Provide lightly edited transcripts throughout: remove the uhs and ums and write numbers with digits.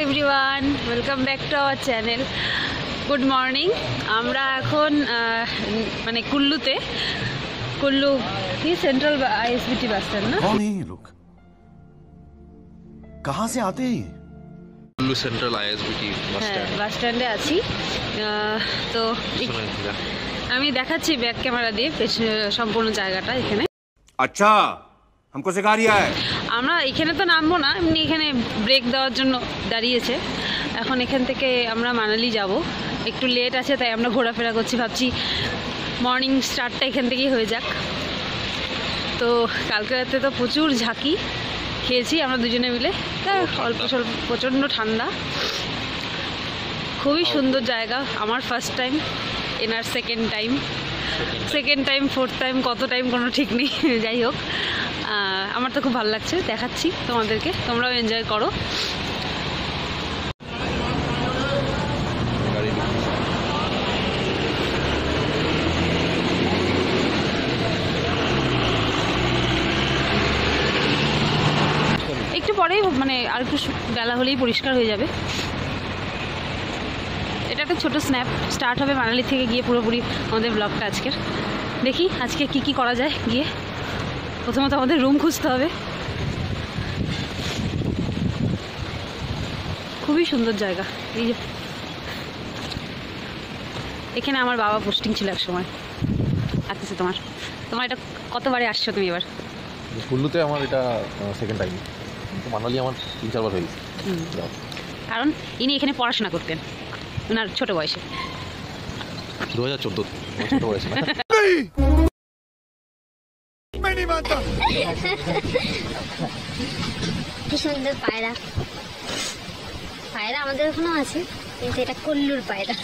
Everyone, welcome back to our channel. Good morning. আমরা এখন মানে কুল্লুতে, কুল্লু কি সেন্ট্রাল আইএসবিটি বাস স্ট্যান্ড না? कौन है ये लोग? कहाँ से आते हैं? কুল্লু সেন্ট্রাল আইএসবিটি বাস স্ট্যান্ড। বাস স্ট্যান্ডে আছি। তো আমি দেখাচ্ছি ব্যাক ক্যামেরা দিয়ে সম্পূর্ণ জায়গাটা। এখানে अच्छा हमको सिखा रिया है। আমরা এখানে তো নামবো না, এমনি এখানে ব্রেক দেওয়ার জন্য দাঁড়িয়েছে। এখন এখান থেকে আমরা মানালি যাব, একটু লেট আছে তাই আমরা ঘোরাফেরা করছি। ভাবছি মর্নিং স্টার্টটা এখান থেকেই হয়ে যাক। তো কালকে রাতে তো প্রচুর ঝাঁকি খেয়েছি আমরা দুজনে মিলে, তা অল্প স্বল্প প্রচণ্ড ঠান্ডা। খুবই সুন্দর জায়গা। আমার ফার্স্ট টাইম, এনার সেকেন্ড টাইম, ফোর্থ টাইম, কত টাইম কোনো ঠিক নেই। যাই হোক, আমার তো খুব ভালো লাগছে, দেখাচ্ছি তোমাদেরকে, তোমরাও এনজয় করো। একটু পরেই মানে আর একটু বেলা হলেই পরিষ্কার হয়ে যাবে। এটা একটা ছোট স্ন্যাপ, স্টার্ট হবে মানালি থেকে গিয়ে পুরোপুরি আমাদের ব্লগটা আজকের। দেখি আজকে কি কি করা যায়। গিয়ে প্রথমত আমাদের রুম খুঁজতে হবে। খুবই সুন্দর জায়গা। এই যে এখানে আমার বাবা পোস্টিং ছিল এক সময়। আসতেছে তোমার এটা কতবারে আসছো তুমি এবার? কুল্লুতে আমার এটা সেকেন্ড টাইম, কিন্তু মানালি আমার 3-4 বার হয়ে গেছে। কারণ ইনি এখানে পড়াশোনা করতেন ওনার ছোট বয়সে, 2014 ছোট বয়সে। কি সুন্দর পায়রা। পায়রা আমাদের এখনো আছে, কিন্তু এটা কুল্লুর পায়রা।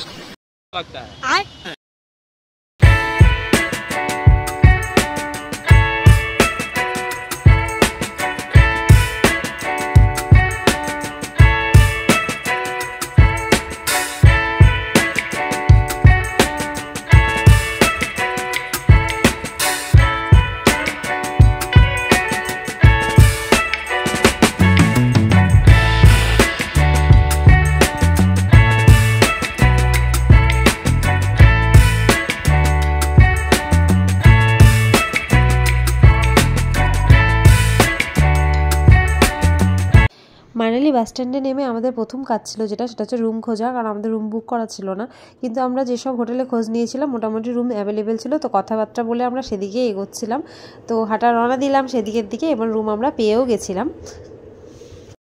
মানালি বাস স্ট্যান্ডে নেমে আমাদের প্রথম কাজ ছিল সেটা হচ্ছে রুম খোঁজা, কারণ আমাদের রুম বুক করা ছিল না। কিন্তু আমরা যেসব হোটেলে খোঁজ নিয়েছিলাম মোটামুটি রুম অ্যাভেলেবেল ছিল, তো কথাবার্তা বলে আমরা সেদিকে এগোচ্ছিলাম। তো হাঁটা রওনা দিলাম সেদিকের দিকে, এবং রুম আমরা পেয়েও গেছিলাম।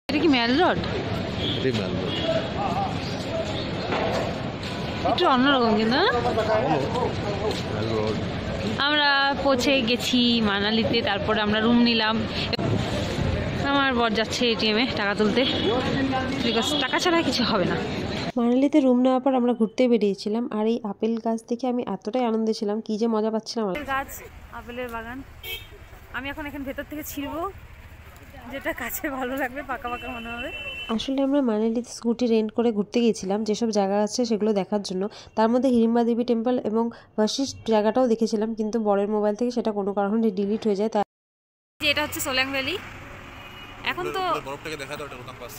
এটা কি ম্যাল রোড? একটু অন্যরকম কিন্তু না? আমরা পৌঁছে গেছি মানালিতে, তারপরে আমরা রুম নিলাম। আমার বর যাচ্ছে এটিএমে টাকা তুলতে, বিকজ টাকা ছাড়া কিছু হবে না। মানালিতে রুম নেওয়ার পর আমরা ঘুরতে বেরিয়েছিলাম, আর এই আপেল গাছ দেখে আমি এতটাই আনন্দে ছিলাম, কি যে মজা পাচ্ছিলাম। গাছ, আপেলের বাগান। আমি এখন ভেতর থেকে ছিঁড়বো, যেটা কাছে ভালো লাগবে, পাকা পাকা মনে হবে। আসলে আমরা মানালিতে স্কুটি রেন্ট করে ঘুরতে গিয়েছিলাম যেসব জায়গা আছে সেগুলো দেখার জন্য। তার মধ্যে হিড়িম্বা দেবী টেম্পল এবং ভাশিষ্ঠ জায়গাটাও দেখেছিলাম, কিন্তু বরের মোবাইল থেকে সেটা কোনো কারণে ডিলিট হয়ে যায়। তাই এটা হচ্ছে সোলাং ভ্যালি। এখন তো বরফটাকে দেখা দাও, এটা রোতাং পাস।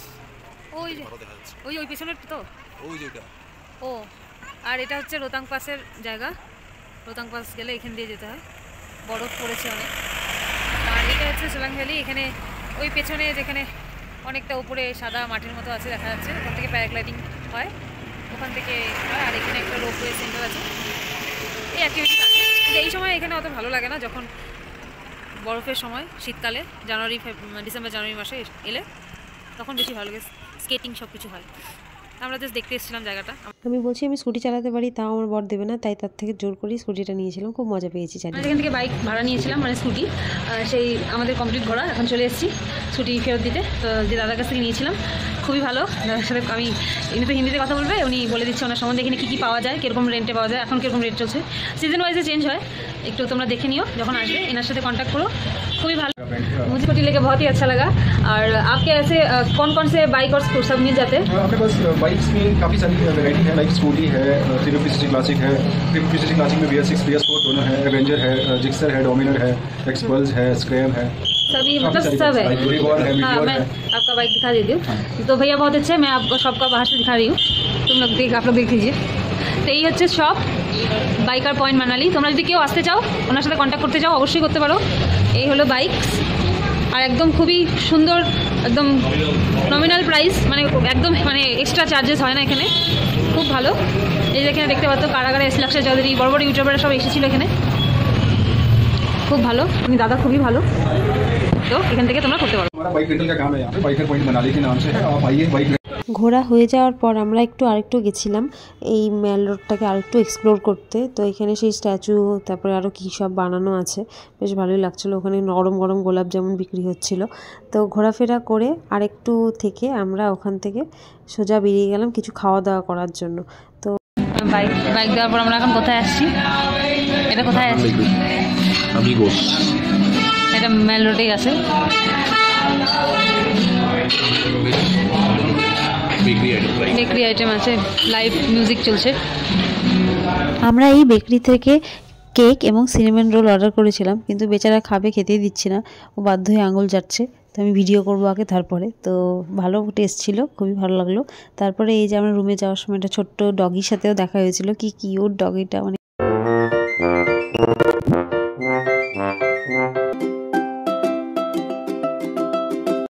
ওই পেছনের তো ওই যেটা। ও, আর এটা হচ্ছে রোতাং পাসের জায়গা। রোতাং পাস গেলে এখান দিয়ে যেতে হয়, বরফ পড়েছে অনেক। আর এটা হচ্ছে সোলাং ভ্যালি। এখানে ওই পেছনে যেখানে অনেকটা উপরে সাদা মাটির মতো আছে দেখা যাচ্ছে, ওখান থেকে প্যারাগ্লাইডিং হয়, ওখান থেকে হয়। আর এখানে একটা রোপওয়ে সেন্টার আছে, এই অ্যাক্টিভিটিস আছে। কিন্তু এই সময় এখানে অত ভালো লাগে না, যখন বরফের সময়, শীতকালে ডিসেম্বর জানুয়ারি মাসে এলে তখন বেশি ভালো লাগে। স্কেটিং সব কিছু হয়। আমরা জাস্ট দেখতে এসেছিলাম জায়গাটা। আমি বলছি আমি স্কুটি চালাতে পারি, তাও আমার বর দেবে না, তাই তার থেকে জোর করেই স্কুটিটা নিয়েছিলাম। খুব মজা পেয়েছি। এখান থেকে বাইক ভাড়া নিয়েছিলাম, মানে স্কুটি, সেই আমাদের কমপ্লিট ঘোরা। এখন চলে এসেছি স্কুটি ফেরত দিতে। তো যে দাদার কাছ থেকে নিয়েছিলাম খুবই ভালো। দাদার সাথে আমি এমনিতে হিন্দিতে কথা বলবে, উনি বলে দিচ্ছে ওনার সম্বন্ধে এখানে কী কী পাওয়া যায়, কীরকম রেন্টে পাওয়া যায়, এখন কীরকম রেট চলছে। সিজন ওয়াইজে চেঞ্জ হয়, একটু তোমরা দেখে নিও যখন আসবে। এনার সাথে कॉन्टैक्ट करो, খুবই ভালো। मुझे स्कूटी लेके बहुत ही अच्छा लगा। और आपके ऐसे कौन कौन से बाइक और सब मिल जाते हैं? अपने पास बाइक्स में काफ़ी सारी वैरायटी है, लाइक स्कूटी है, 350cc क्लासिक है, 350cc क्लासिक में BS6 BS4 दोनों है, एवेंजर है, जिक्सर है, डोमिनर है, एक्सपल्स है, स्क्रैम है, सभी मतलब सब है। हाँ, मैं आपका बाइक दिखा देती हूँ। तो भैया बहुत अच्छे हैं, मैं आपको शॉप का बाहर से दिखा रही हूँ, आप लोग देख लीजिए। তো এই হচ্ছে শপ বাইকার পয়েন্ট মানালি। তোমরা যদি কেউ আসতে চাও ওনার সাথে কন্ট্যাক্ট করতে চাও অবশ্যই করতে পারো। এই হলো বাইকস, আর একদম খুবই সুন্দর, একদম নমিনাল প্রাইস, মানে একদম মানে এক্সট্রা চার্জেস হয় না এখানে, খুব ভালো। এই যে এখানে দেখতে পাচ্ছ কারাগারে লাক্সা চৌধুরী, বড় বড় ইউটিউবাররা সব এসেছিলো এখানে, খুব ভালো, উনি দাদা খুবই ভালো। তো এখান থেকে তোমরা করতে পারো। हमारा बाइक रेंटल का काम है यहाँ पे, बाइकर पॉइंट मनाली के नाम से है। आप आइए बाइक ঘোরা হয়ে যাওয়ার পর আমরা আরেকটু গেছিলাম এই ম্যাল রোডটাকে আরেকটু এক্সপ্লোর করতে। তো এখানে সেই স্ট্যাচু, তারপরে আরও কী সব বানানো আছে, বেশ ভালোই লাগছিলো। ওখানে নরম গরম গোলাপ জামুন বিক্রি হচ্ছিল। তো ঘোরাফেরা করে আরেকটু থেকে আমরা ওখান থেকে সোজা বেরিয়ে গেলাম কিছু খাওয়া দাওয়া করার জন্য। তো বাইক দেওয়ার পর আমরা এখন কোথায় আসছি, এটা কোথায় আসছি, Amigos। এটা মেল রোডেই আছে। বেকারি আইটেম আছে, লাইভ মিউজিক চলছে। আমরা এই বেকারি থেকে কেক এবং সিনেমান রোল অর্ডার করেছিলাম, কিন্তু বেচারা খাবে, খেতেই দিচ্ছে না, ও বাধ্য হয়ে আঙুল যাচ্ছে। তো আমি ভিডিও করবো আগে, তারপরে। তো ভালো টেস্ট ছিল, খুবই ভালো লাগলো। তারপরে এই যে আমরা রুমে যাওয়ার সময় একটা ছোট্ট ডগির সাথেও দেখা হয়েছিল, কি কিউট ডগিটা, মানে